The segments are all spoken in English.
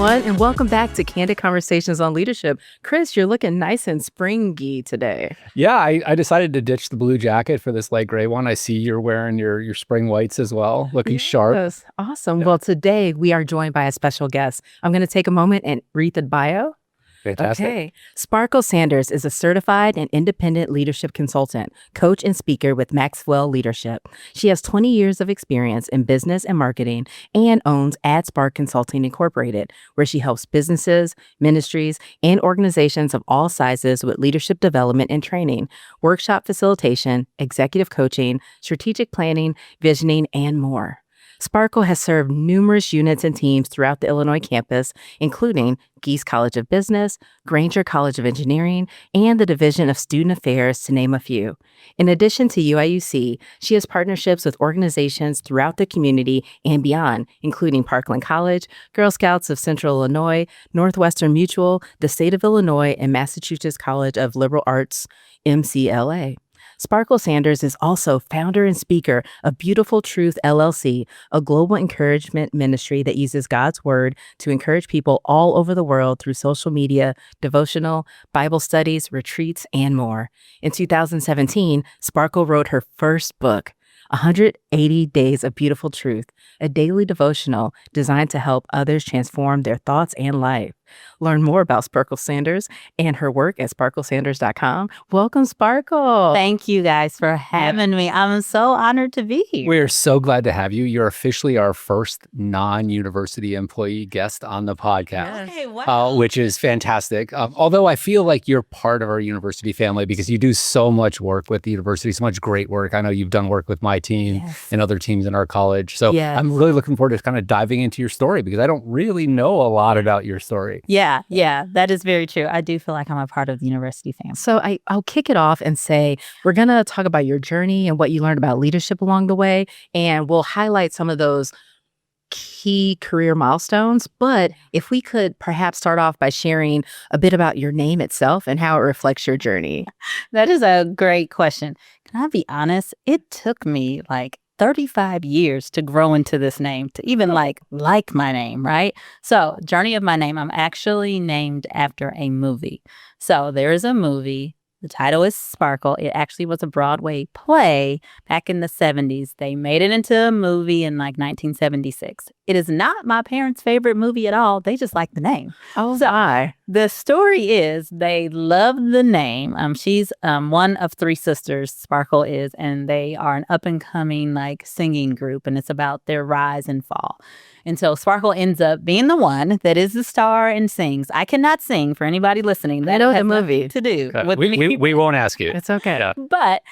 everyone, and welcome back to Candid Conversations on Leadership. Chris, you're looking nice and springy today. Yeah, I decided to ditch the blue jacket for this light gray one. I see you're wearing your spring whites as well, looking sharp. Awesome. Yeah. Well, today we are joined by a special guest. I'm going to take a moment and read the bio. Fantastic. Okay. Sparkle Sanders is a certified and independent leadership consultant, coach, and speaker with Maxwell Leadership. She has 20 years of experience in business and marketing and owns AddSpark Consulting Incorporated, where she helps businesses, ministries, and organizations of all sizes with leadership development and training, workshop facilitation, executive coaching, strategic planning, visioning, and more. Sparkle has served numerous units and teams throughout the Illinois campus, including Geese College of Business, Granger College of Engineering, and the Division of Student Affairs, to name a few. In addition to UIUC, she has partnerships with organizations throughout the community and beyond, including Parkland College, Girl Scouts of Central Illinois, Northwestern Mutual, the State of Illinois, and Massachusetts College of Liberal Arts, MCLA. Sparkle Sanders is also founder and speaker of Beautiful Truth LLC, a global encouragement ministry that uses God's word to encourage people all over the world through social media, devotional, Bible studies, retreats, and more. In 2017, Sparkle wrote her first book, 180 Days of Beautiful Truth, a daily devotional designed to help others transform their thoughts and life. Learn more about Sparkle Sanders and her work at sparklesanders.com. Welcome, Sparkle. Thank you guys for having me. I'm so honored to be here. We're so glad to have you. You're officially our first non-university employee guest on the podcast, Okay, wow. Which is fantastic. Although I feel like you're part of our university family because you do so much work with the university, so much great work. I know you've done work with my team and other teams in our college. So I'm really looking forward to kind of diving into your story because I don't really know a lot about your story. Yeah, that is very true. I do feel like I'm a part of the university family. So I'll kick it off and say, we're going to talk about your journey and what you learned about leadership along the way, and we'll highlight some of those key career milestones. But if we could perhaps start off by sharing a bit about your name itself and how it reflects your journey. That is a great question. Can I be honest? It took me like 35 years to grow into this name, to even like my name, right? So, journey of my name, I'm actually named after a movie. So there is a movie. The title is Sparkle. It actually was a Broadway play back in the 70s. They made it into a movie in like 1976. It is not my parents' favorite movie at all. They just like the name. Oh, so the story is they love the name. She's one of three sisters, Sparkle is, and they are an up-and-coming like singing group, and it's about their rise and fall. And so Sparkle ends up being the one that is the star and sings. I cannot sing for anybody listening. That know has the movie to do with we won't ask you. It's okay. Yeah. But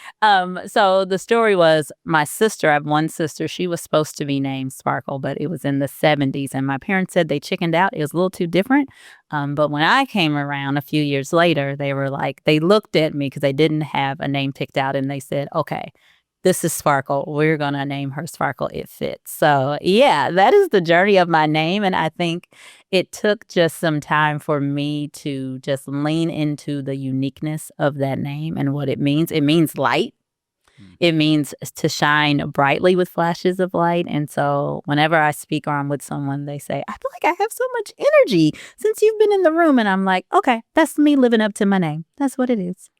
so the story was my sister, I have one sister, she was supposed to be named Sparkle, but it was in the 70s. And my parents said they chickened out. It was a little too different. But when I came around a few years later, they were like, they looked at me because they didn't have a name picked out. And they said, okay, this is Sparkle. We're going to name her Sparkle. It fits. So yeah, that is the journey of my name. And I think it took just some time for me to just lean into the uniqueness of that name and what it means. It means light. It means to shine brightly with flashes of light. And so whenever I speak or I'm with someone, they say, I feel like I have so much energy since you've been in the room. And I'm like, okay, that's me living up to my name. That's what it is.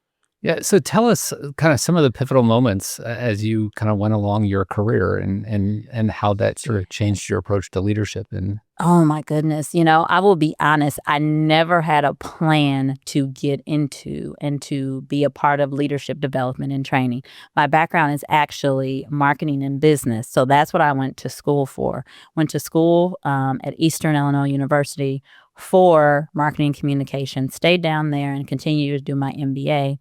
Yeah. So tell us kind of some of the pivotal moments as you kind of went along your career and how that sort of changed your approach to leadership. And oh my goodness. You know, I will be honest. I never had a plan to get into and to be a part of leadership development and training. My background is actually marketing and business. So that's what I went to school for. Went to school at Eastern Illinois University for marketing communication, stayed down there and continued to do my MBA.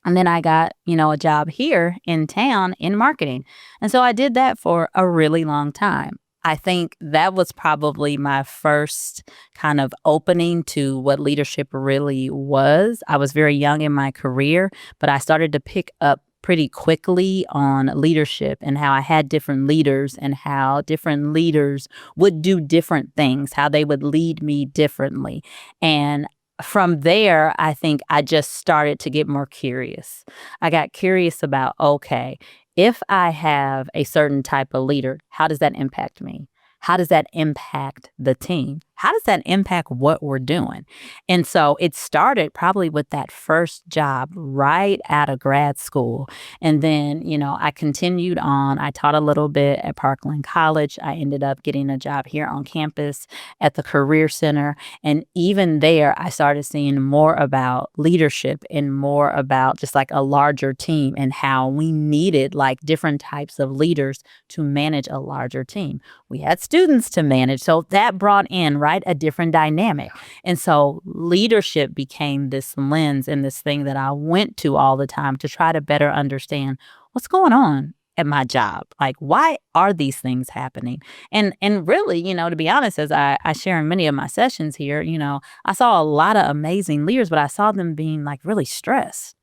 And then I got, a job here in town in marketing. And so I did that for a really long time. I think that was probably my first kind of opening to what leadership really was. I was very young in my career, but I started to pick up pretty quickly on leadership and how I had different leaders and how different leaders would do different things, how they would lead me differently. And from there, I think I just started to get more curious. I got curious about, okay, if I have a certain type of leader, how does that impact me? How does that impact the team? how does that impact what we're doing? And so it started probably with that first job right out of grad school. And then, I continued on. I taught a little bit at Parkland College. I ended up getting a job here on campus at the Career Center. And even there, I started seeing more about leadership and more about just like a larger team and how we needed like different types of leaders to manage a larger team. We had students to manage. So that brought in, right, a different dynamic. And so leadership became this lens and this thing that I went to all the time to try to better understand what's going on at my job. Like, why are these things happening? And really, to be honest, as I share in many of my sessions here, I saw a lot of amazing leaders, but I saw them being like really stressed,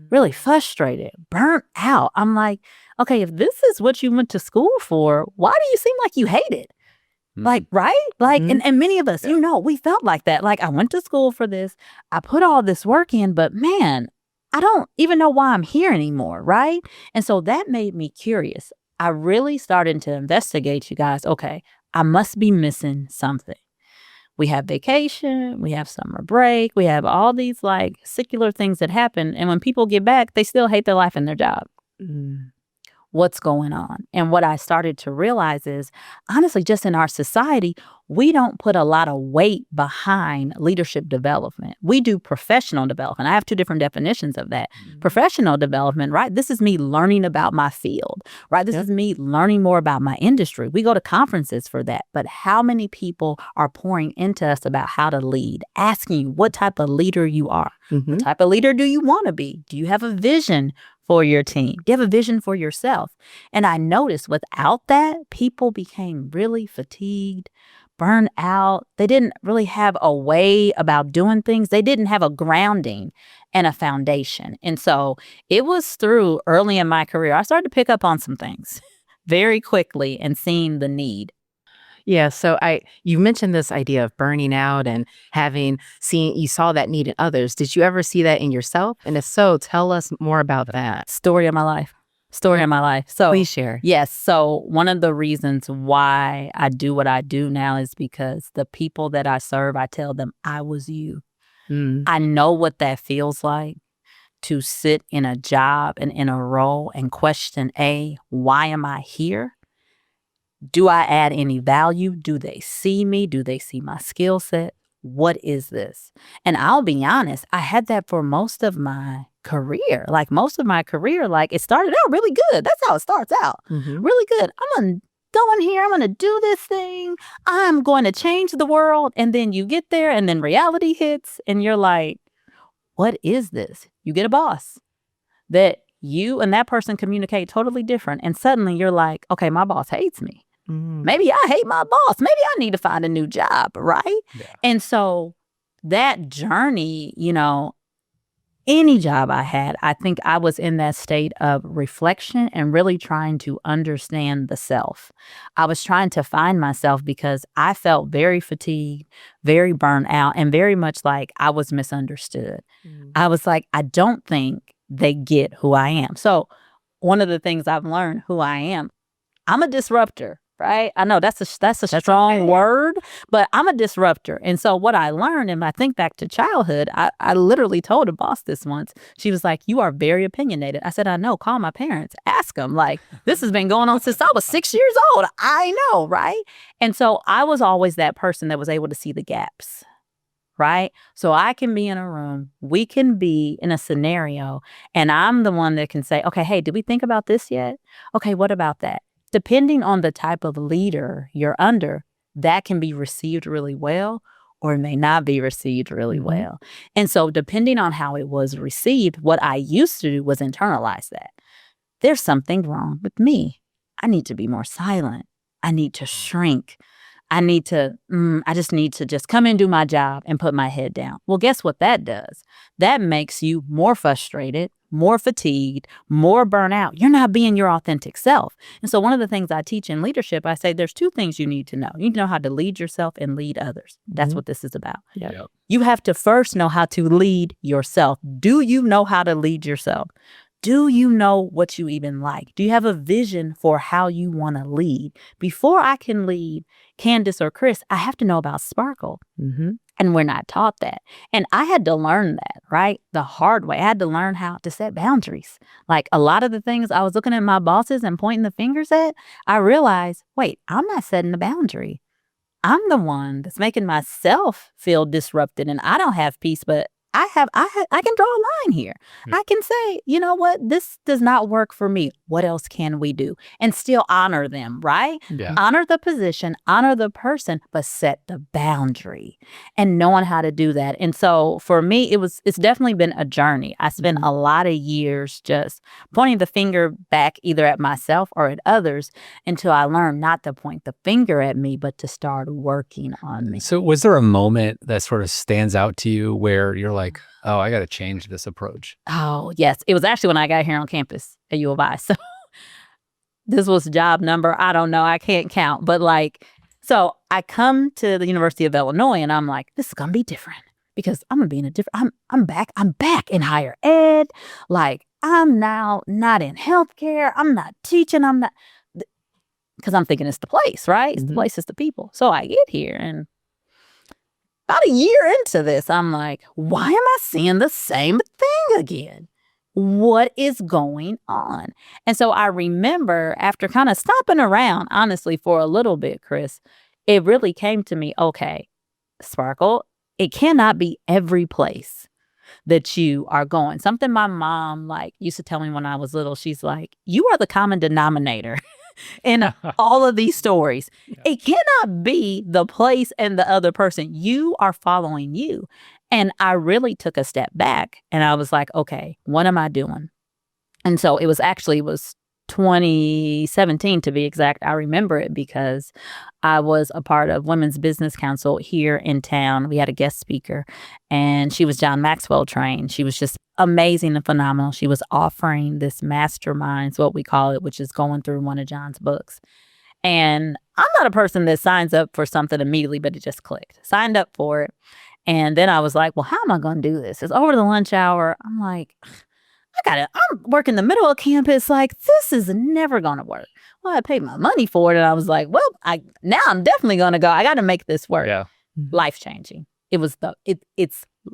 really frustrated, burnt out. I'm like, okay, if this is what you went to school for, why do you seem like you hate it? Like, right? Like, and many of us, we felt like that. Like, I went to school for this. I put all this work in, but man, I don't even know why I'm here anymore, right? And so that made me curious. I really started to investigate, you guys. Okay, I must be missing something. We have vacation, we have summer break, we have all these like secular things that happen. And when people get back, they still hate their life and their job. What's going on? And what I started to realize is, honestly, just in our society, we don't put a lot of weight behind leadership development. We do professional development. I have two different definitions of that. Professional development, right? This is me learning about my field, right? This is me learning more about my industry. We go to conferences for that. But how many people are pouring into us about how to lead, asking you what type of leader you are? What type of leader do you want to be? Do you have a vision for your team? Do you have a vision for yourself? And I noticed without that, people became really fatigued, burned out. They didn't really have a way about doing things. They didn't have a grounding and a foundation. And so it was through early in my career, I started to pick up on some things very quickly and seeing the need. Yeah. So you mentioned this idea of burning out and you saw that need in others. Did you ever see that in yourself? And if so, tell us more about that. Story of my life. So please share. Yes. So one of the reasons why I do what I do now is because the people that I serve, I tell them, I was you. I know what that feels like to sit in a job and in a role and question, why am I here? Do I add any value? Do they see me? Do they see my skill set? What is this? And I'll be honest, I had that for most of my career. Like it started out really good. That's how it starts out. Really good. I'm going to go in here. I'm going to do this thing. I'm going to change the world. And then you get there and then reality hits and you're like, what is this? You get a boss that you and that person communicate totally different. And suddenly you're like, okay, my boss hates me. Maybe I hate my boss. Maybe I need to find a new job, right? Yeah. And so that journey, any job I had, I think I was in that state of reflection and really trying to understand the self. I was trying to find myself because I felt very fatigued, very burnt out, and very much like I was misunderstood. I was like, I don't think they get who I am. So one of the things I've learned who I am, I'm a disruptor. Right? I know that's a strong word, but I'm a disruptor. And so what I learned, and I think back to childhood, I literally told a boss this once. She was like, you are very opinionated. I said, I know. Call my parents. Ask them. Like, this has been going on since I was 6 years old. I know, right? And so I was always that person that was able to see the gaps. Right? So I can be in a room, we can be in a scenario, and I'm the one that can say, okay, hey, did we think about this yet? Okay, what about that? Depending on the type of leader you're under, that can be received really well or it may not be received really well. And so depending on how it was received, what I used to do was internalize that. There's something wrong with me. I need to be more silent. I need to shrink. I just need to just come and do my job and put my head down. Well, guess what that does? That makes you more frustrated, more fatigued, more burnout. You're not being your authentic self. And so one of the things I teach in leadership, I say there's two things you need to know. You need to know how to lead yourself and lead others. That's what this is about. Yep. You have to first know how to lead yourself. Do you know how to lead yourself? Do you know what you even like? Do you have a vision for how you want to lead? Before I can lead, Candice or Chris, I have to know about Sparkle. Mm-hmm. And we're not taught that. And I had to learn that, right? The hard way. I had to learn how to set boundaries. Like a lot of the things I was looking at my bosses and pointing the fingers at, I realized, wait, I'm not setting the boundary. I'm the one that's making myself feel disrupted and I don't have peace, but I can draw a line here. I can say, you know what? This does not work for me. What else can we do? And still honor them, right? Yeah. Honor the position, honor the person, but set the boundary and knowing how to do that. And so for me, it's definitely been a journey. I spent a lot of years just pointing the finger back either at myself or at others until I learned not to point the finger at me, but to start working on me. So was there a moment that sort of stands out to you where you're like, oh, I got to change this approach? Oh, yes. It was actually when I got here on campus at U of I. So this was job number, I don't know, I can't count. But so I come to the University of Illinois and I'm like, this is going to be different because I'm going to be in a different, I'm back in higher ed. Like I'm now not in healthcare. I'm not teaching. I'm not, because I'm thinking it's the place, right? It's the place, it's the people. So I get here and about a year into this, I'm like, why am I seeing the same thing again? What is going on? And so I remember after kind of stopping around, honestly, for a little bit, Chris, it really came to me, okay, Sparkle, it cannot be every place that you are going. Something my mom used to tell me when I was little, she's like, you are the common denominator in all of these stories. Yeah. It cannot be the place and the other person. You are following you. And I really took a step back and I was like, okay, what am I doing? And so it was 2017 to be exact. I remember it because I was a part of Women's Business Council here in town. We had a guest speaker and she was John Maxwell trained. She was just amazing and phenomenal. She was offering this mastermind, what we call it, which is going through one of John's books. And I'm not a person that signs up for something immediately, but it just clicked. Signed up for it. And then I was like, well, how am I going to do this? It's over the lunch hour. I'm like, I'm working in the middle of campus. Like, this is never going to work. Well, I paid my money for it. And I was like, well, now I'm definitely going to go. I got to make this work. Yeah. Life-changing. It was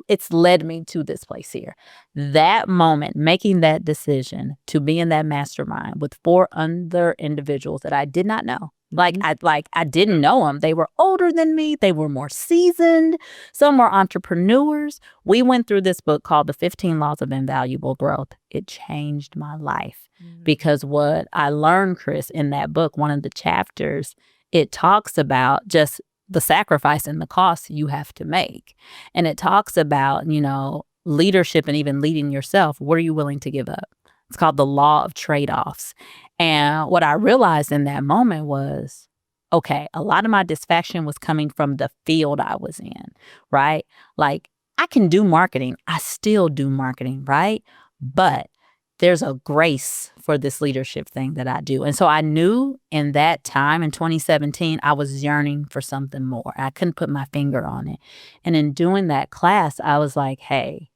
it's led me to this place here. That moment, making that decision to be in that mastermind with 4 other individuals that I did not know. I didn't know them. They were older than me. They were more seasoned. Some were entrepreneurs. We went through this book called The 15 Laws of Invaluable Growth. It changed my life because what I learned, Chris, in that book, one of the chapters, it talks about just the sacrifice and the cost you have to make. And it talks about, leadership and even leading yourself. What are you willing to give up? It's called the law of trade-offs. And what I realized in that moment was, okay, a lot of my dissatisfaction was coming from the field I was in, right? Like, I can do marketing. I still do marketing, right? But there's a grace for this leadership thing that I do. And so I knew in that time in 2017, I was yearning for something more. I couldn't put my finger on it. And in doing that class, I was like, hey,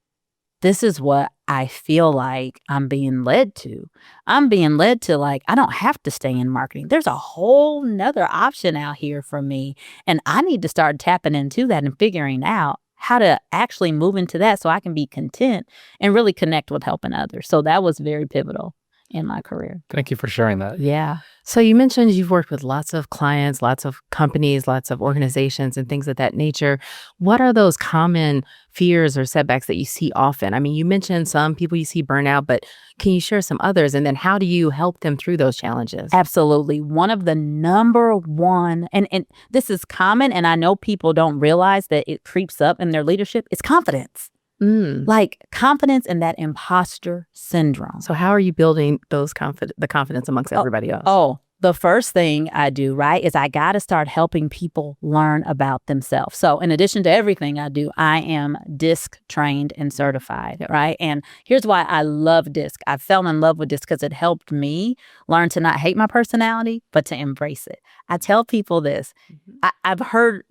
this is what I feel like I'm being led to. I'm being led to I don't have to stay in marketing. There's a whole nother option out here for me. And I need to start tapping into that and figuring out how to actually move into that so I can be content and really connect with helping others. So that was very pivotal in my career. Thank you for sharing that. Yeah. So you mentioned you've worked with lots of clients, lots of companies, lots of organizations and things of that nature. What are those common fears or setbacks that you see often? I mean, you mentioned some people you see burnout, but can you share some others? And then how do you help them through those challenges? Absolutely. One of the number one, and this is common, and I know people don't realize that it creeps up in their leadership, is confidence. Confidence and that imposter syndrome. So how are you building the confidence amongst everybody else? The first thing I do, right, is I got to start helping people learn about themselves. So in addition to everything I do, I am DISC trained and certified, right? And here's why I love DISC. I fell in love with DISC because it helped me learn to not hate my personality, but to embrace it. I tell people this. I've heard,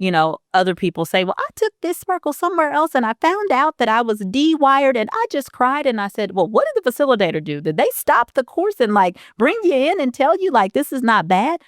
other people say, well, I took this Sparkle somewhere else and I found out that I was de-wired and I just cried. And I said, well, what did the facilitator do? Did they stop the course and bring you in and tell you this is not bad?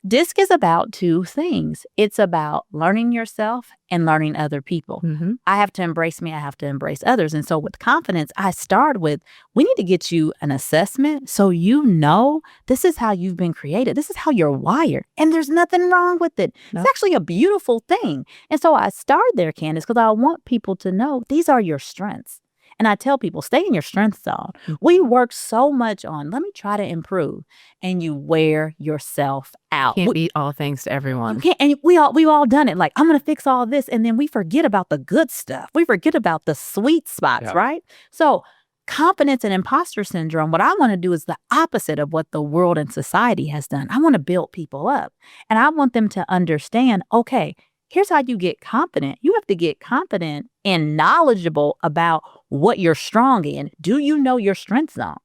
DISC is about two things. It's about learning yourself and learning other people. Mm-hmm. I have to embrace me. I have to embrace others. And so with confidence, I start with, we need to get you an assessment so you know this is how you've been created. This is how you're wired. And there's nothing wrong with it. No. It's actually a beautiful thing. And so I start there, Candice, because I want people to know these are your strengths. And I tell people, stay in your strength zone. We work so much on, let me try to improve. And you wear yourself out. Can't be all things to everyone. You can't, and we've all done it. Like, I'm going to fix all this. And then we forget about the good stuff. We forget about the sweet spots, right? So confidence and imposter syndrome, what I want to do is the opposite of what the world and society has done. I want to build people up. And I want them to understand, okay, here's how you get confident. You have to get confident and knowledgeable about what you're strong in. Do you know your strength zone?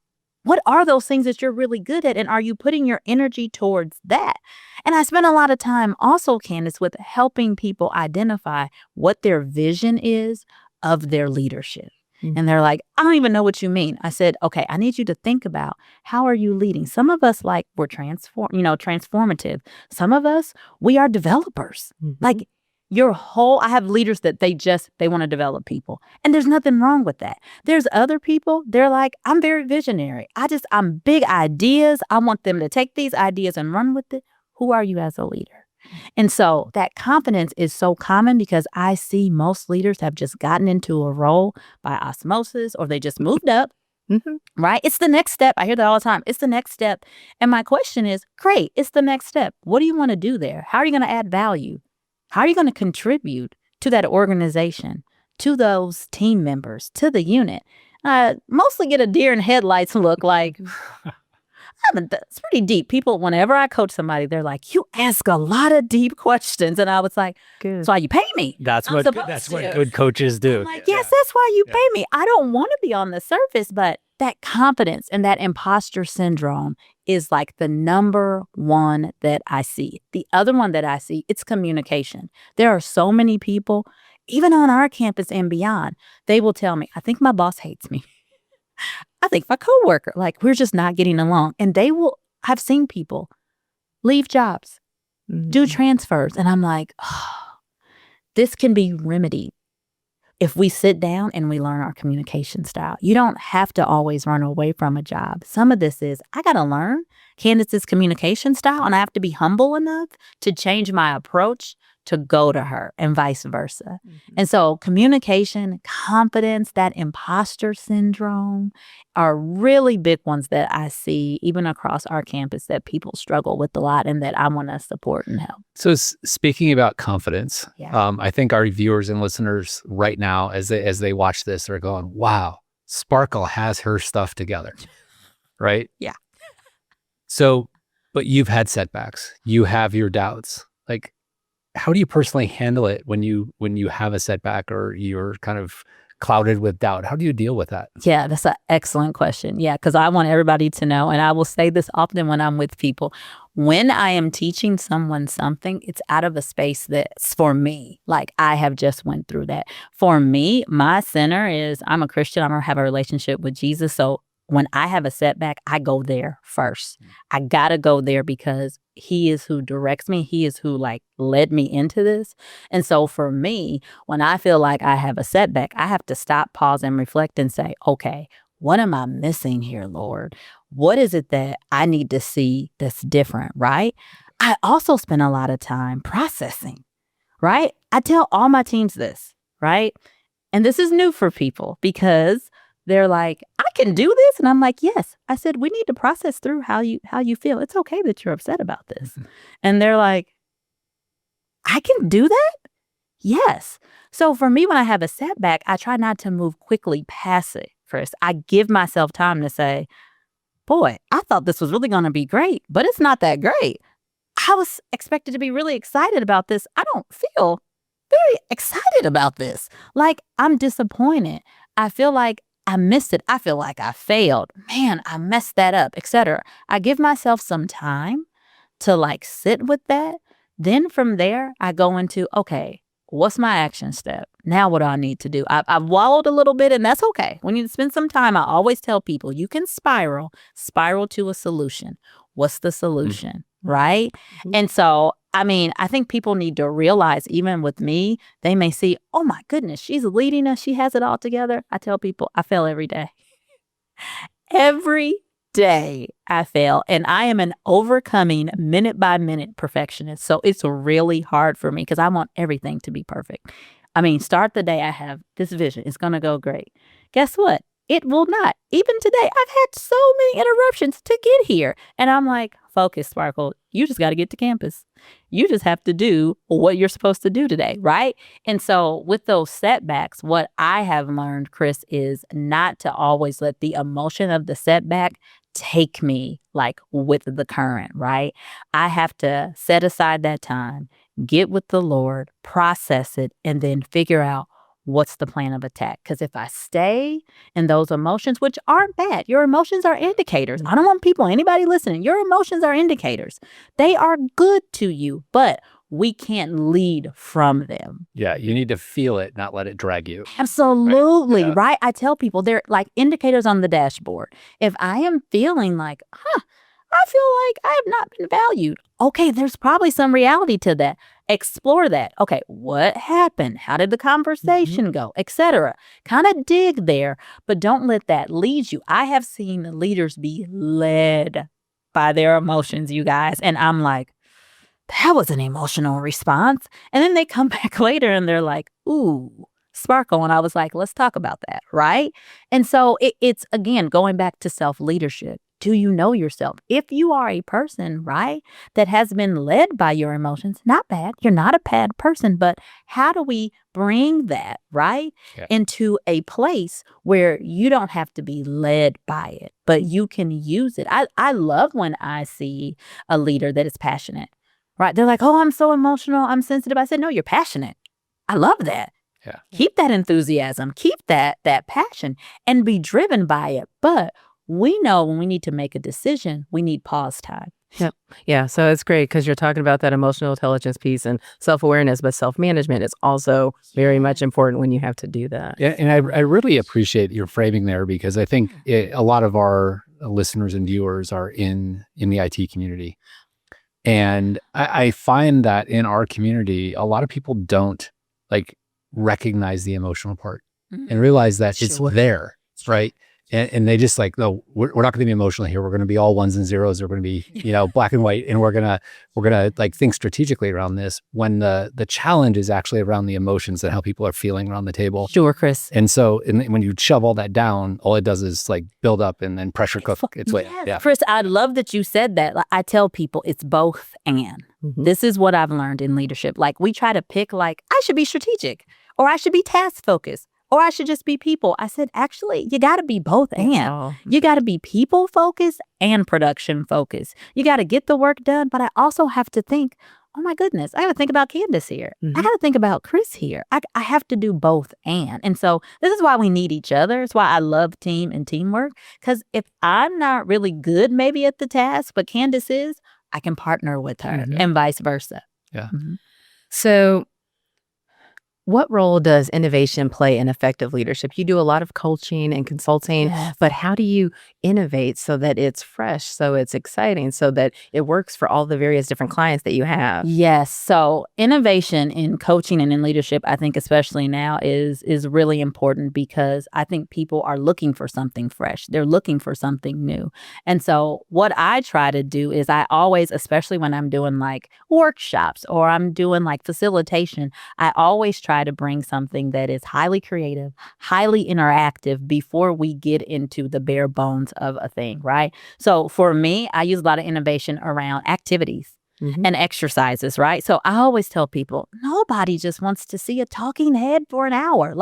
What are those things that you're really good at? And are you putting your energy towards that? And I spend a lot of time also, Candice, with helping people identify what their vision is of their leadership. Mm-hmm. And they're like, I don't even know what you mean. I said, okay, I need you to think about, how are you leading? Some of us, like, we're transformative. Some of us, we are developers. Mm-hmm. Like, I have leaders that they want to develop people. And there's nothing wrong with that. There's other people, they're like, I'm very visionary. I'm big ideas. I want them to take these ideas and run with it. Who are you as a leader? And so that confidence is so common because I see most leaders have just gotten into a role by osmosis, or they just moved up. Mm-hmm. Right? It's the next step. I hear that all the time. It's the next step. And my question is, great, it's the next step. What do you want to do there? How are you going to add value? How are you going to contribute to that organization, to those team members, to the unit? Mostly get a deer in headlights look, like, it's pretty deep. People, whenever I coach somebody, they're like, you ask a lot of deep questions. And I was like, good. That's why you pay me. That's what good coaches do. I'm like, yes, that's why you pay me. I don't want to be on the surface, but that confidence and that imposter syndrome is like the number one that I see. The other one that I see, it's communication. There are so many people, even on our campus and beyond, they will tell me, I think my boss hates me. I think my coworker, like, we're just not getting along. And I've seen people leave jobs, do transfers. And I'm like, this can be remedied if we sit down and we learn our communication style. You don't have to always run away from a job. Some of this is, I got to learn Candice's communication style, and I have to be humble enough to change my approach to go to her, and vice versa. Mm-hmm. And so communication, confidence, that imposter syndrome are really big ones that I see even across our campus that people struggle with a lot, and that I want to support and help. So speaking about confidence, I think our viewers and listeners right now, as they watch this, are going, wow, Sparkle has her stuff together, right? Yeah. So, but you've had setbacks. You have your doubts. Like, how do you personally handle it when you have a setback or you're kind of clouded with doubt? How do you deal with that? Yeah, that's an excellent question. Yeah, because I want everybody to know, and I will say this often when I'm with people, when I am teaching someone something, it's out of a space that's for me. Like, I have just went through that. For me, my center is, I'm a Christian. I'm going to have a relationship with Jesus. So when I have a setback, I go there first. I got to go there because he is who directs me. He is who led me into this. And so for me, when I feel like I have a setback, I have to stop, pause, and reflect and say, okay, what am I missing here, Lord? What is it that I need to see that's different, right? I also spend a lot of time processing, right? I tell all my teams this, right? And this is new for people because they're like, I can do this. And I'm like, yes. I said, we need to process through how you feel. It's okay that you're upset about this. Mm-hmm. And they're like, I can do that? Yes. So for me, when I have a setback, I try not to move quickly past it first. I give myself time to say, boy, I thought this was really going to be great, but it's not that great. I was expected to be really excited about this. I don't feel very excited about this. Like, I'm disappointed. I feel like I missed it. I feel like I failed. Man, I messed that up, etc. I give myself some time to sit with that. Then from there, I go into, okay, what's my action step? Now what do I need to do? I've wallowed a little bit, and that's okay. When you spend some time, I always tell people you can spiral to a solution. What's the solution? right? And so, I mean, I think people need to realize, even with me, they may see, oh my goodness, she's leading us. She has it all together. I tell people I fail every day. Every day I fail. And I am an overcoming minute by minute perfectionist. So it's really hard for me because I want everything to be perfect. I mean, start the day, I have this vision. It's going to go great. Guess what? It will not. Even today, I've had so many interruptions to get here. And I'm like, focus, Sparkle. You just got to get to campus. You just have to do what you're supposed to do today, right? And so with those setbacks, what I have learned, Chris, is not to always let the emotion of the setback take me like with the current, right? I have to set aside that time, get with the Lord, process it, and then figure out what's the plan of attack. Because if I stay in those emotions, which aren't bad, your emotions are indicators. I don't want anybody listening, your emotions are indicators. They are good to you, but we can't lead from them. Yeah, you need to feel it, not let it drag you. Absolutely, right? I tell people they're like indicators on the dashboard. If I am feeling like, I feel like I have not been valued. Okay, there's probably some reality to that. Explore that. Okay, what happened? How did the conversation go? Etc. Kind of dig there, but don't let that lead you. I have seen leaders be led by their emotions, you guys. And I'm like, that was an emotional response. And then they come back later and they're like, ooh, Sparkle. And I was like, let's talk about that, right? And so it's, again, going back to self-leadership. Do you know yourself? If you are a person, right, that has been led by your emotions, not bad. You're not a bad person, but how do we bring that, right, into a place where you don't have to be led by it, but you can use it? I love when I see a leader that is passionate, right? They're like, oh, I'm so emotional. I'm sensitive. I said, no, you're passionate. I love that. Yeah. Keep that enthusiasm. Keep that passion and be driven by it. But we know when we need to make a decision, we need pause time. Yep. Yeah. So it's great because you're talking about that emotional intelligence piece and self-awareness, but self-management is also very much important when you have to do that. Yeah. And I really appreciate your framing there because I think a lot of our listeners and viewers are in the IT community. And I find that in our community, a lot of people don't recognize the emotional part and realize that it's there, right? And they just like, no, we're not going to be emotional here. We're going to be all ones and zeros. We're going to be, black and white. And we're going to think strategically around this when the challenge is actually around the emotions and how people are feeling around the table. Sure, Chris. And so when you shove all that down, all it does is build up and then pressure cook its way. Yeah. Chris, I love that you said that. I tell people it's both and. This is what I've learned in leadership. We try to pick I should be strategic or I should be task focused. Or I should just be people. I said, actually, you got to be both and. You got to be people focused and production focused. You got to get the work done. But I also have to think, oh my goodness, I got to think about Candice here. I got to think about Chris here. I have to do both and. And so this is why we need each other. It's why I love team and teamwork. Because if I'm not really good maybe at the task, but Candice is, I can partner with her and vice versa. Yeah. So what role does innovation play in effective leadership? You do a lot of coaching and consulting, but how do you innovate so that it's fresh, so it's exciting, so that it works for all the various different clients that you have? Yes. So innovation in coaching and in leadership, I think especially now is really important because I think people are looking for something fresh. They're looking for something new. And so what I try to do is I always, especially when I'm doing workshops or I'm doing facilitation, I always try to bring something that is highly creative, highly interactive before we get into the bare bones of a thing, right? So for me, I use a lot of innovation around activities and exercises, right? So I always tell people, nobody just wants to see a talking head for an hour.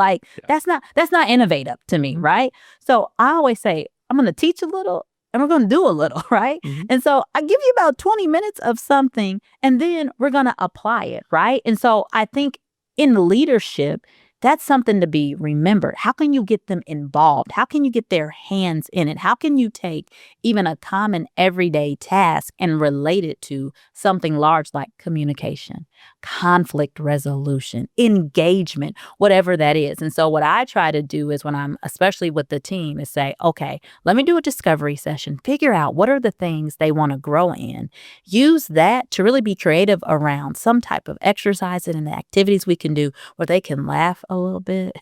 That's not innovative to me, right? So I always say, I'm going to teach a little and we're going to do a little, right? And so I give you about 20 minutes of something and then we're going to apply it, right? And so I think in leadership, that's something to be remembered. How can you get them involved? How can you get their hands in it? How can you take even a common everyday task and relate it to something large like communication, conflict resolution, engagement, whatever that is. And so what I try to do is when I'm, especially with the team, is say, okay, let me do a discovery session, figure out what are the things they want to grow in, use that to really be creative around some type of exercise and the activities we can do where they can laugh a little bit,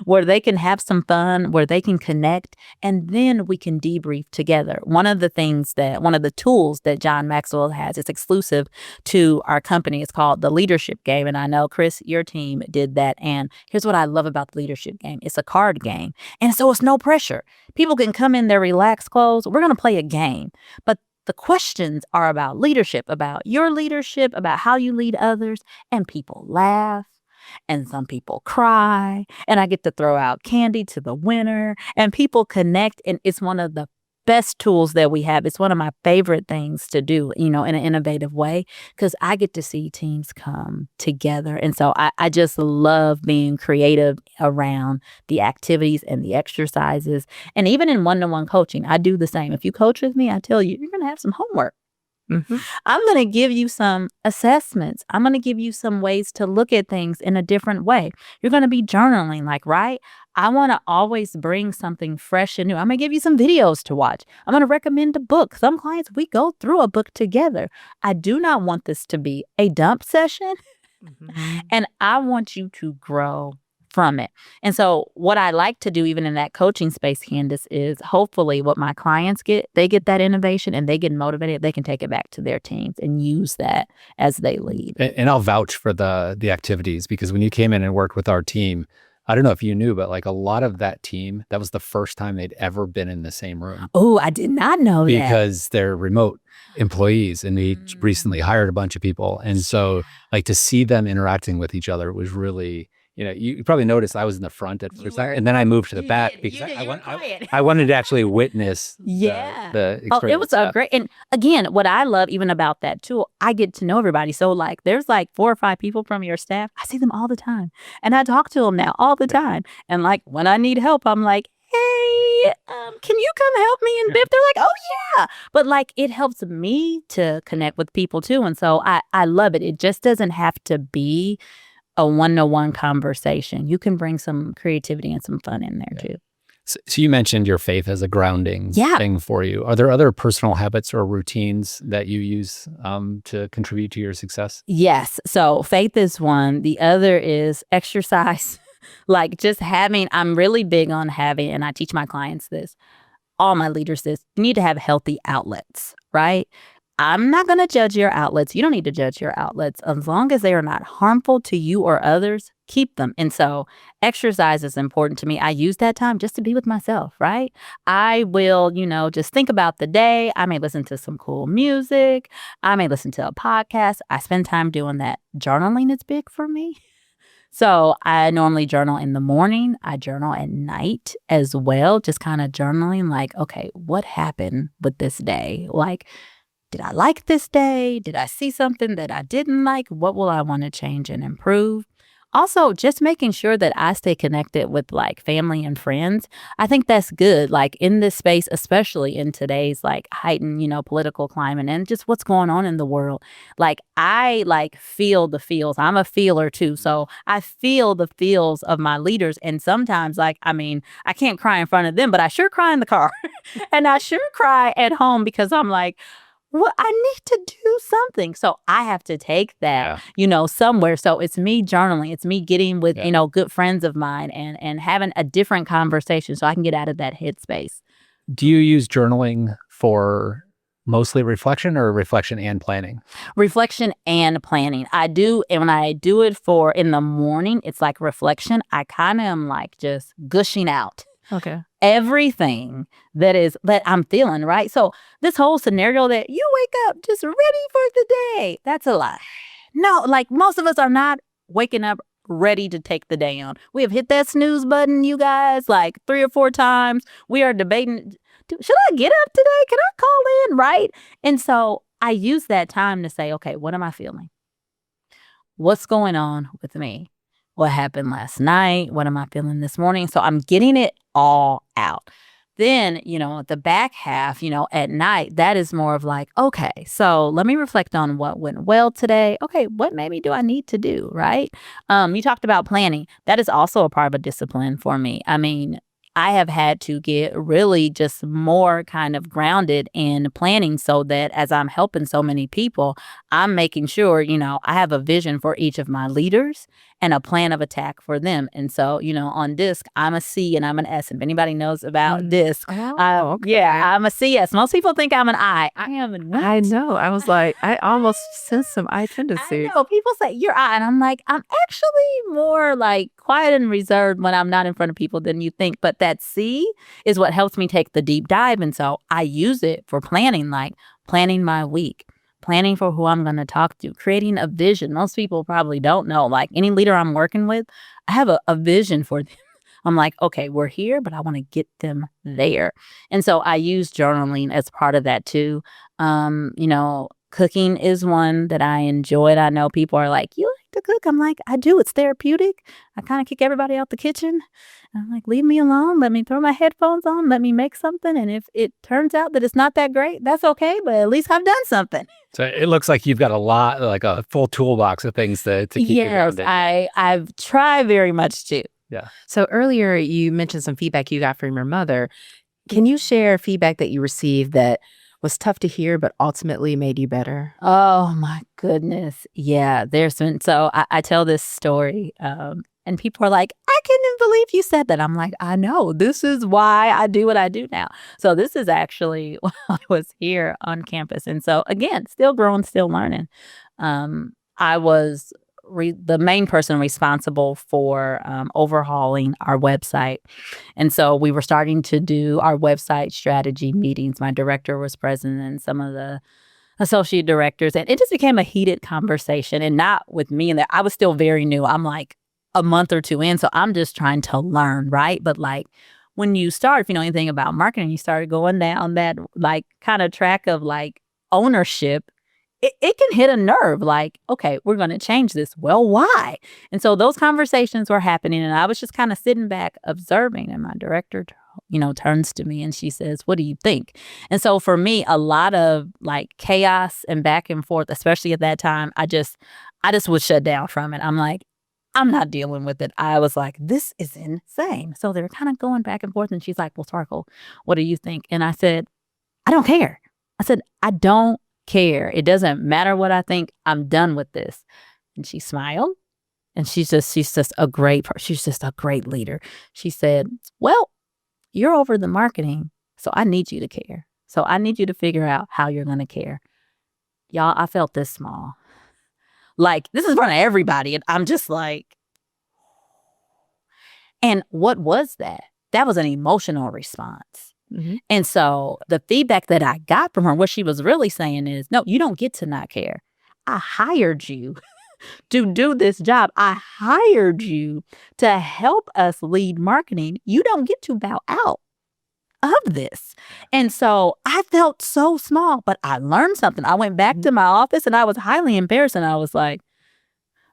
where they can have some fun, where they can connect, and then we can debrief together. One of the tools that John Maxwell has is exclusive to our company. It's called the Leadership Game. And I know, Chris, your team did that. And here's what I love about the Leadership Game. It's a card game. And so it's no pressure. People can come in their relaxed clothes. We're going to play a game. But the questions are about leadership, about your leadership, about how you lead others, and people laugh. And some people cry, and I get to throw out candy to the winner, and people connect. And it's one of the best tools that we have. It's one of my favorite things to do, in an innovative way, because I get to see teams come together. And so I just love being creative around the activities and the exercises. And even in one-to-one coaching, I do the same. If you coach with me, I tell you, you're going to have some homework. Mm-hmm. I'm going to give you some assessments. I'm going to give you some ways to look at things in a different way. You're going to be journaling, right? I want to always bring something fresh and new. I'm going to give you some videos to watch. I'm going to recommend a book. Some clients, we go through a book together. I do not want this to be a dump session. Mm-hmm. And I want you to grow from it. And so what I like to do even in that coaching space, Candice, is hopefully what my clients get, they get that innovation and they get motivated. They can take it back to their teams and use that as they lead. And I'll vouch for the activities, because when you came in and worked with our team, I don't know if you knew, but a lot of that team, that was the first time they'd ever been in the same room. Oh, I did not know that. Because they're remote employees and we recently hired a bunch of people. And so to see them interacting with each other was really... you probably noticed I was in the front at first, and then I moved to the back because I wanted to actually witness the experience. It was great. And again, what I love even about that tool, I get to know everybody. So there's 4 or 5 people from your staff. I see them all the time. And I talk to them now all the time. And when I need help, I'm like, hey, can you come help me? And they're like, oh yeah. But it helps me to connect with people too. And so I love it. It just doesn't have to be a one-to-one conversation. You can bring some creativity and some fun in there too. So you mentioned your faith as a grounding thing for you. Are there other personal habits or routines that you use to contribute to your success? Yes. So faith is one. The other is exercise. I'm really big on having, and I teach my clients this, all my leaders this, you need to have healthy outlets, right? I'm not going to judge your outlets. You don't need to judge your outlets. As long as they are not harmful to you or others, keep them. And so exercise is important to me. I use that time just to be with myself, right? I will, just think about the day. I may listen to some cool music. I may listen to a podcast. I spend time doing that. Journaling is big for me. So I normally journal in the morning. I journal at night as well, just kind of journaling okay, what happened with this day? Did I like this day? Did I see something that I didn't like? What will I want to change and improve? Also, just making sure that I stay connected with family and friends. I think that's good. In this space, especially in today's heightened, political climate and just what's going on in the world. I feel the feels. I'm a feeler too. So I feel the feels of my leaders. And sometimes I can't cry in front of them, but I sure cry in the car and I sure cry at home because I'm well, I need to do something. So I have to take that, somewhere. So it's me journaling. It's me getting with, good friends of mine and having a different conversation so I can get out of that headspace. Do you use journaling for mostly reflection or reflection and planning? Reflection and planning. I do. And when I do it in the morning, it's reflection. I kind of am just gushing out. Okay. Everything that I'm feeling, right? So this whole scenario that you wake up just ready for the day, that's a lie. No, most of us are not waking up ready to take the day on. We have hit that snooze button, you guys, 3 or 4 times. We are debating, should I get up today? Can I call in, right? And so I use that time to say, okay, what am I feeling? What's going on with me? What happened last night? What am I feeling this morning? So I'm getting it all out. then, the back half, at night, that is more of like, okay, so let me reflect on what went well today. Okay, what maybe do I need to do, right? You talked about planning. That is also a part of a discipline for me. I mean, I have had to get really just more kind of grounded in planning so that as I'm helping so many people, I'm making sure, I have a vision for each of my leaders and a plan of attack for them. And so, on DISC, I'm a C and I'm an S. If anybody knows about DISC, okay. yeah, I'm a CS. Most people think I'm an I. I am an what? I know. I was like, I almost sense some I tendency. I know. People say you're I, and I'm like, I'm actually more like quiet and reserved when I'm not in front of people than you think. But that C is what helps me take the deep dive. And so I use it for planning, like planning my week, planning for who I'm going to talk to, creating a vision. Most people probably don't know. Like any leader I'm working with, I have a vision for them. I'm like, okay, we're here, but I want to get them there. And so I use journaling as part of that too. Cooking is one that I enjoyed. I know people are like, you like to cook? I'm like, I do. It's therapeutic. I kind of kick everybody out the kitchen. I'm like, leave me alone. Let me throw my headphones on. Let me make something. And if it turns out that it's not that great, that's okay. But at least I've done something. So it looks like you've got a lot, like a full toolbox of things to keep you grounded. Yes, I've tried very much too. Yeah. So earlier you mentioned some feedback you got from your mother. Can you share feedback that you received that was tough to hear, but ultimately made you better? Oh my goodness. Yeah, there's been, so I tell this story and people are like, I can't believe you said that. I'm like, I know, this is why I do what I do now. So this is actually while I was here on campus. And so again, still growing, still learning. I was the main person responsible for overhauling our website. And so we were starting to do our website strategy meetings. My director was present and some of the associate directors. And it just became a heated conversation, and not with me in there. I was still very new. I'm like a month or two in. So I'm just trying to learn, right? But like when you start, if you know anything about marketing, you started going down that like kind of track of like ownership. It can hit a nerve like, okay, we're going to change this. Well, why? And so those conversations were happening and I was just kind of sitting back observing, and my director, turns to me and she says, what do you think? And so for me, a lot of like chaos and back and forth, especially at that time, I just would shut down from it. I'm like, I'm not dealing with it. I was like, this is insane. So they were kind of going back and forth and she's like, well, Sparkle, what do you think? And I said, I don't care. I said, I don't care. It doesn't matter what I think. I'm done with this. And she smiled, and she's just a great person. She's just a great leader. She said, well, you're over the marketing, so I need you to care. So I need you to figure out how you're going to care. Y'all, I felt this small. Like, this is in front of everybody. And I'm just like, and what was that? That was an emotional response. Mm-hmm. And so the feedback that I got from her, what she was really saying is, no, you don't get to not care. I hired you to do this job. I hired you to help us lead marketing. You don't get to bow out of this. And so I felt so small, but I learned something. I went back to my office and I was highly embarrassed. And I was like,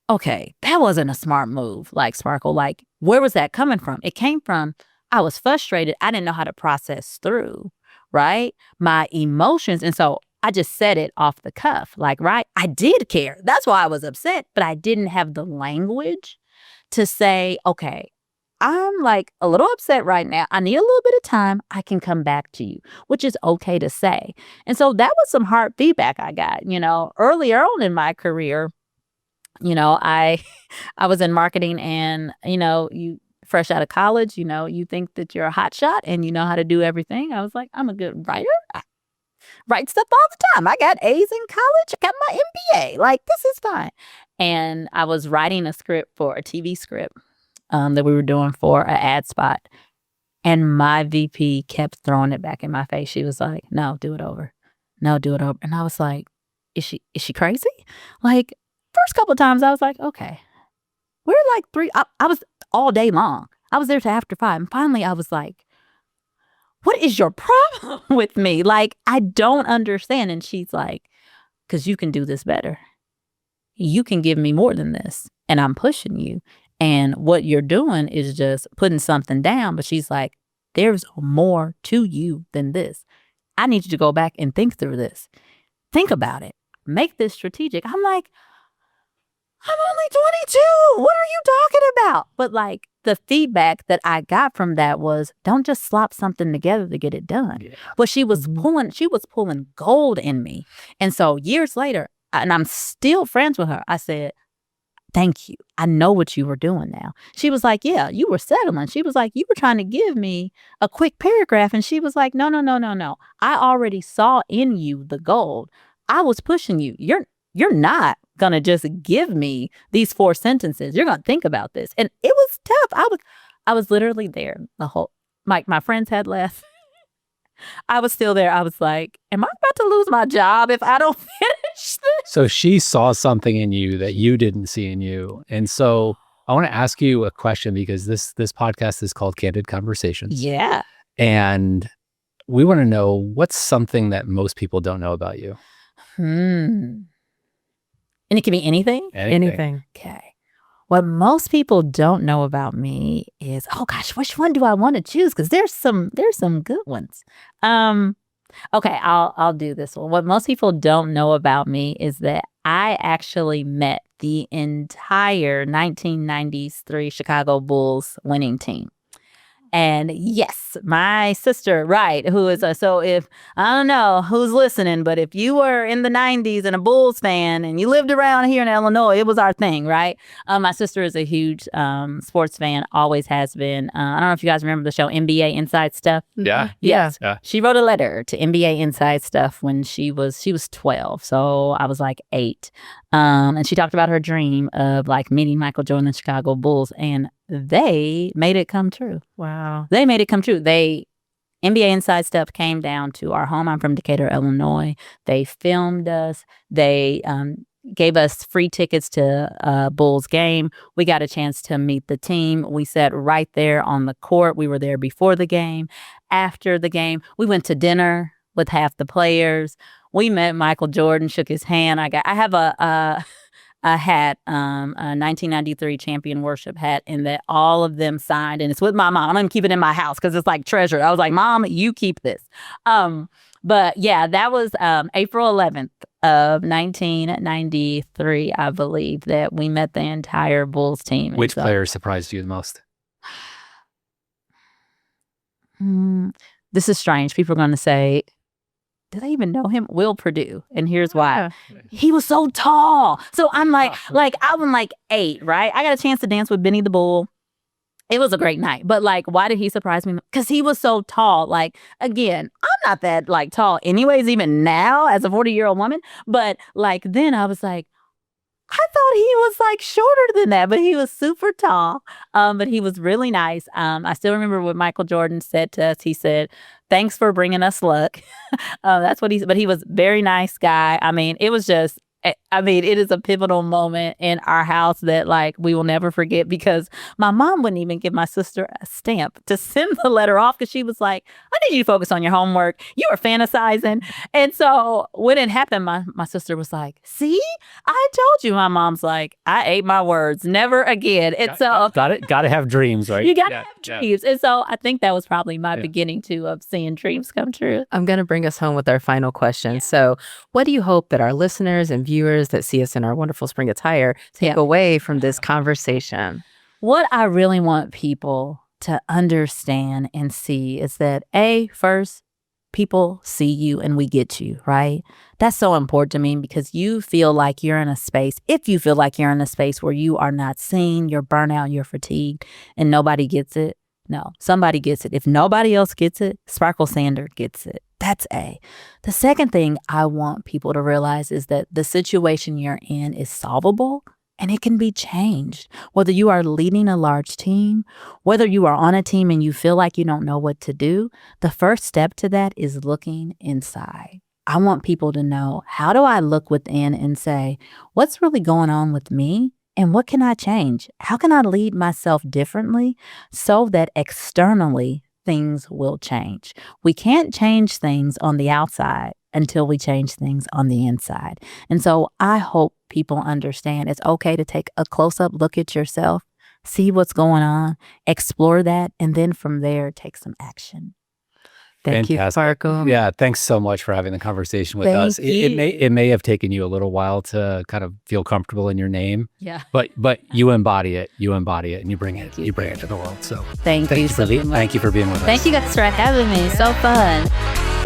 okay, that wasn't a smart move. Like, Sparkle, like, where was that coming from? It came from, I was frustrated. I didn't know how to process through, right? My emotions. And so I just said it off the cuff, like, right? I did care. That's why I was upset, but I didn't have the language to say, okay, I'm like a little upset right now. I need a little bit of time. I can come back to you, which is okay to say. And so that was some hard feedback I got, earlier on in my career. I was in marketing and, you fresh out of college, you think that you're a hot shot and you know how to do everything. I was like, I'm a good writer. I write stuff all the time. I got A's in college. I got my MBA. Like, this is fine. And I was writing a script for a TV script that we were doing for an ad spot. And my VP kept throwing it back in my face. She was like, no, do it over. No, do it over. And I was like, is she crazy? Like, first couple of times I was like, okay. We're like 3, I was all day long. I was there till after 5. And finally I was like, what is your problem with me? Like, I don't understand. And she's like, because you can do this better. You can give me more than this. And I'm pushing you. And what you're doing is just putting something down. But she's like, there's more to you than this. I need you to go back and think through this. Think about it. Make this strategic. I'm like, I'm only 22. What are you talking about? But like the feedback that I got from that was, don't just slop something together to get it done. Yeah. But she was pulling gold in me. And so years later, and I'm still friends with her, I said, thank you. I know what you were doing now. She was like, yeah, you were settling. She was like, you were trying to give me a quick paragraph. And she was like, no. I already saw in you the gold. I was pushing you. You're not going to just give me these 4 sentences. You're going to think about this. And it was tough. I was literally there the whole, my friends had left. I was still there. I was like, am I about to lose my job if I don't finish this? So she saw something in you that you didn't see in you. And so I want to ask you a question, because this podcast is called Candid Conversations. Yeah. And we want to know, what's something that most people don't know about you? And it can be anything? Anything. Okay. What most people don't know about me is, oh gosh, which one do I want to choose? Because there's some good ones. Okay, I'll do this one. What most people don't know about me is that I actually met the entire 1993 Chicago Bulls winning team. And yes, my sister, right, who is so if, I don't know who's listening, but if you were in the 90s and a Bulls fan and you lived around here in Illinois, it was our thing, right? My sister is a huge sports fan, always has been. I don't know if you guys remember the show NBA Inside Stuff. Yeah. Yes. Yeah. She wrote a letter to NBA Inside Stuff when she was 12. So I was like 8. And she talked about her dream of like meeting Michael Jordan and the Chicago Bulls, and they made it come true. Wow. They made it come true. NBA Inside Stuff came down to our home. I'm from Decatur, Illinois. They filmed us. They gave us free tickets to a Bulls game. We got a chance to meet the team. We sat right there on the court. We were there before the game. After the game, we went to dinner with half the players. We met Michael Jordan, shook his hand. I have a hat, a 1993 champion worship hat, and that all of them signed, and it's with my mom. I'm gonna keep it in my house because it's like treasure. I was like, Mom, you keep this. But yeah, that was April 11th of 1993, I believe, that we met the entire Bulls team. Which player surprised you the most? This is strange. People are going to say, did I even know him? Will Purdue. And here's why. He was so tall. So I'm like I was like 8, right? I got a chance to dance with Benny the Bull. It was a great night. But like, why did he surprise me? Because he was so tall. Like, again, I'm not that like tall anyways, even now as a 40-year-old woman. But like, then I was like, I thought he was like shorter than that, but he was super tall. But he was really nice. I still remember what Michael Jordan said to us. He said, "Thanks for bringing us luck." That's what but he was a very nice guy. I mean, it was just, it is a pivotal moment in our house that like we will never forget, because my mom wouldn't even give my sister a stamp to send the letter off because she was like, I need you to focus on your homework. You are fantasizing. And so when it happened, my sister was like, see, I told you. My mom's like, I ate my words. Never again. It's got to have dreams, right? You got to have dreams. And so I think that was probably my beginning too of seeing dreams come true. I'm going to bring us home with our final question. Yeah. So what do you hope that our listeners and viewers that see us in our wonderful spring attire take away from this conversation? What I really want people to understand and see is that first, people see you and we get you, right? That's so important to me, because you feel like you're in a space, if you feel like you're in a space where you are not seen, you're burnt out, you're fatigued, and nobody gets it. No, somebody gets it. If nobody else gets it, Sparkle Sander gets it. That's A. The second thing I want people to realize is that the situation you're in is solvable and it can be changed. Whether you are leading a large team, whether you are on a team and you feel like you don't know what to do, the first step to that is looking inside. I want people to know, how do I look within and say, what's really going on with me? And what can I change? How can I lead myself differently so that externally things will change? We can't change things on the outside until we change things on the inside. And so I hope people understand it's okay to take a close-up look at yourself, see what's going on, explore that, and then from there, take some action. Thank you, Sparkle. Yeah, thanks so much for having the conversation with us. It may have taken you a little while to kind of feel comfortable in your name. Yeah. But you embody it. You embody it, and you bring it to the world. So thank you so much. Thank you for being with us. Thank you guys for having me. So fun.